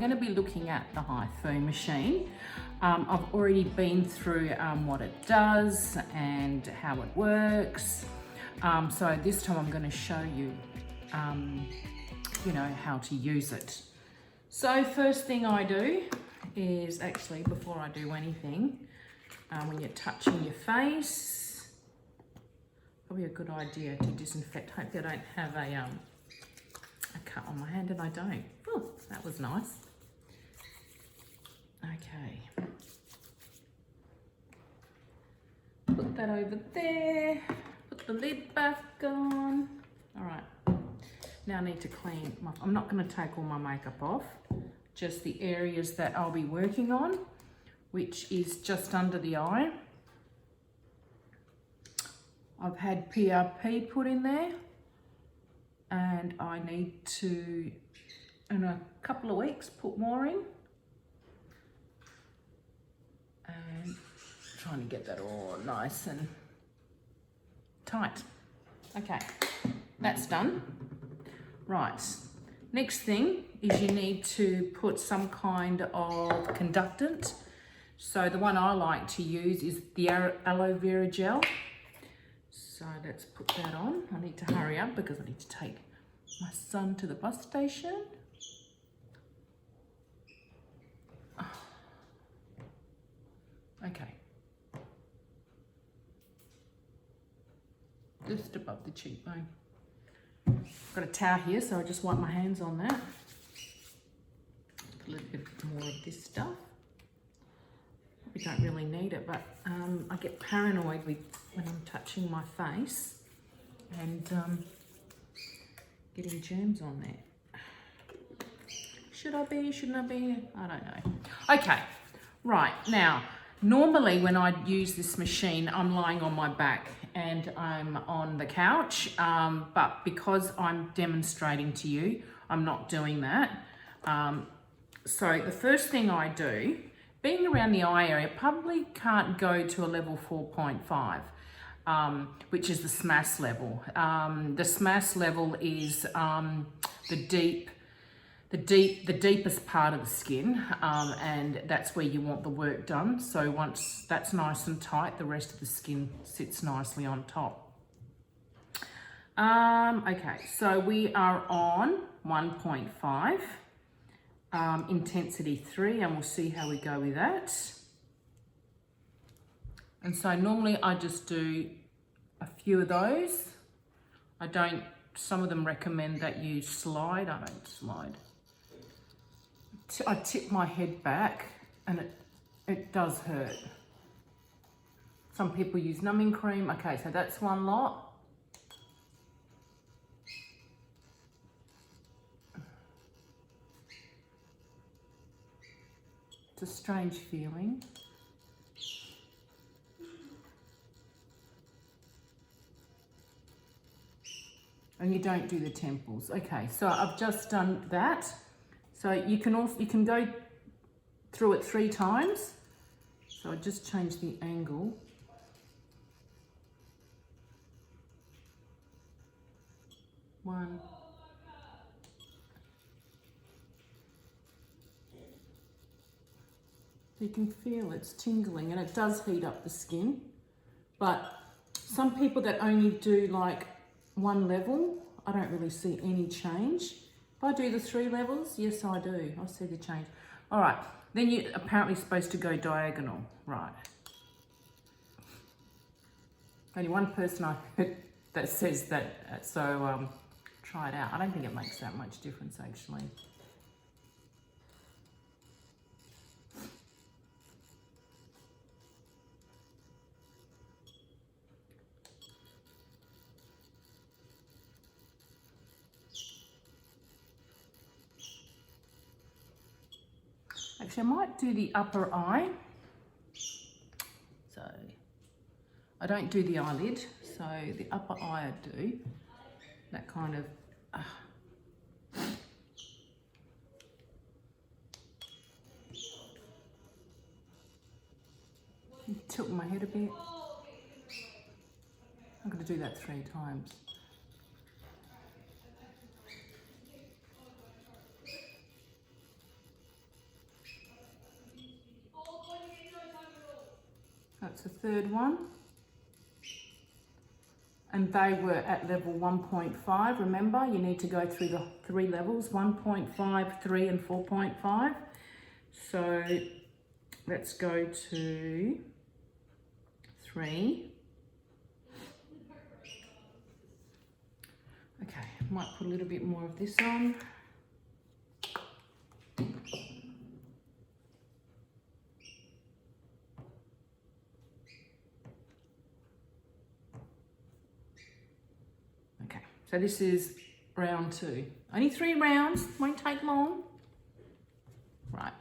going to be looking at the HiFu machine. I've already been through what it does and how it works. So this time I'm going to show you, you know, how to use it. So first thing I do is, actually before I do anything, when you're touching your face, probably a good idea to disinfect. Hopefully I don't have a cut on my hand, and I don't. Oh, that was nice. Okay. Put that over there. Put the lid back on. All right. Now I need to clean my, I'm not going to take all my makeup off, just the areas that I'll be working on, which is just under the eye. I've had PRP put in there, and I need to, in a couple of weeks, put more in. And trying to get that all nice and tight. Okay, that's done. Right, next thing is you need to put some kind of conductant. So the one I like to use is the aloe vera gel. So let's put that on. I need to hurry up because I need to take my son to the bus station. Okay. Just above the cheekbone. Got a towel here, so I just wipe my hands on that. Put a little bit more of this stuff. We don't really need it, but I get paranoid when I'm touching my face and getting germs on there. Should I be? Shouldn't I be? I don't know. Okay, right, now, normally when I use this machine, I'm lying on my back and I'm on the couch, but because I'm demonstrating to you, I'm not doing that. So the first thing I do, being around the eye area, probably can't go to a level 4.5, which is the SMAS level. The SMAS level is the deepest part of the skin, and that's where you want the work done. So once that's nice and tight, the rest of the skin sits nicely on top. Okay, so we are on 1.5. Intensity 3, and we'll see how we go with that. And so normally I just do a few of those. I don't, some of them recommend that you slide. I don't slide. I tip my head back and it does hurt. Some people use numbing cream. Okay, so that's one lot. It's a strange feeling. And you don't do the temples. Okay, so I've just done that. So you can go through it 3 times. So I just change the angle. One. You can feel it's tingling, and it does heat up the skin. But some people that only do like 1 level, I don't really see any change. If I do the 3 levels, yes I do, I see the change. All right, then you're apparently supposed to go diagonal, right? Only one person I heard that says that, so try it out. I don't think it makes that much difference actually. Actually, I might do the upper eye. So I don't do the eyelid, so the upper eye I do. That kind of tilt my head a bit. I'm going to do that 3 times. third one. And they were at level 1.5. Remember, you need to go through the 3 levels, 1.5, 3 and 4.5. So let's go to 3. Okay, might put a little bit more of this on. Okay, so this is round 2. Only 3 rounds, won't take long. Right.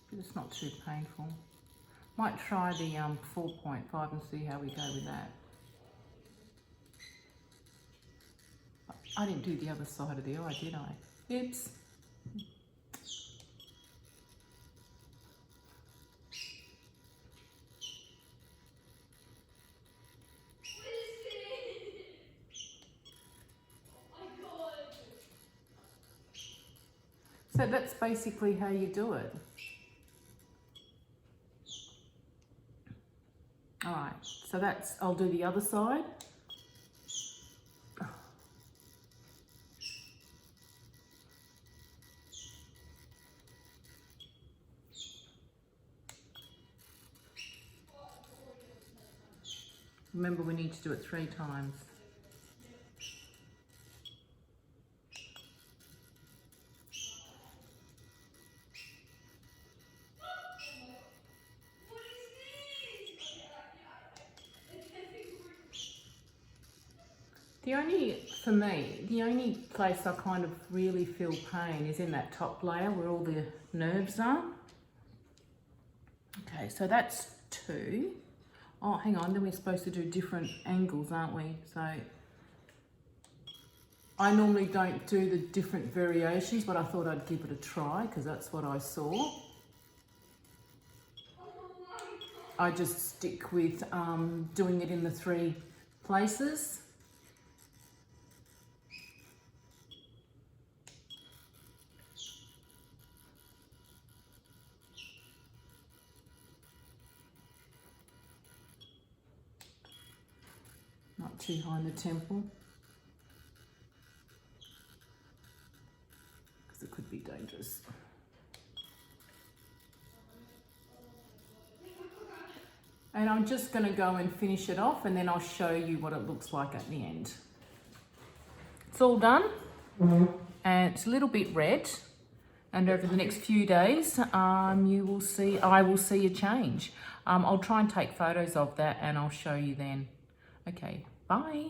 But it's not too painful. Might try the 4.5 and see how we go with that. I didn't do the other side of the eye, did I? Oops. So that's basically how you do it. All right, so that's, I'll do the other side. Remember, we need to do it 3 times. For me, the only place I kind of really feel pain is in that top layer where all the nerves are. Okay, so that's 2. Oh, hang on, then we're supposed to do different angles, aren't we? So I normally don't do the different variations, but I thought I'd give it a try because that's what I saw. I just stick with doing it in the 3 places. Not too high in the temple, because it could be dangerous. And I'm just going to go and finish it off, and then I'll show you what it looks like at the end. It's all done, and it's a little bit red, and over the next few days I will see a change. I'll try and take photos of that and I'll show you then. Okay, bye.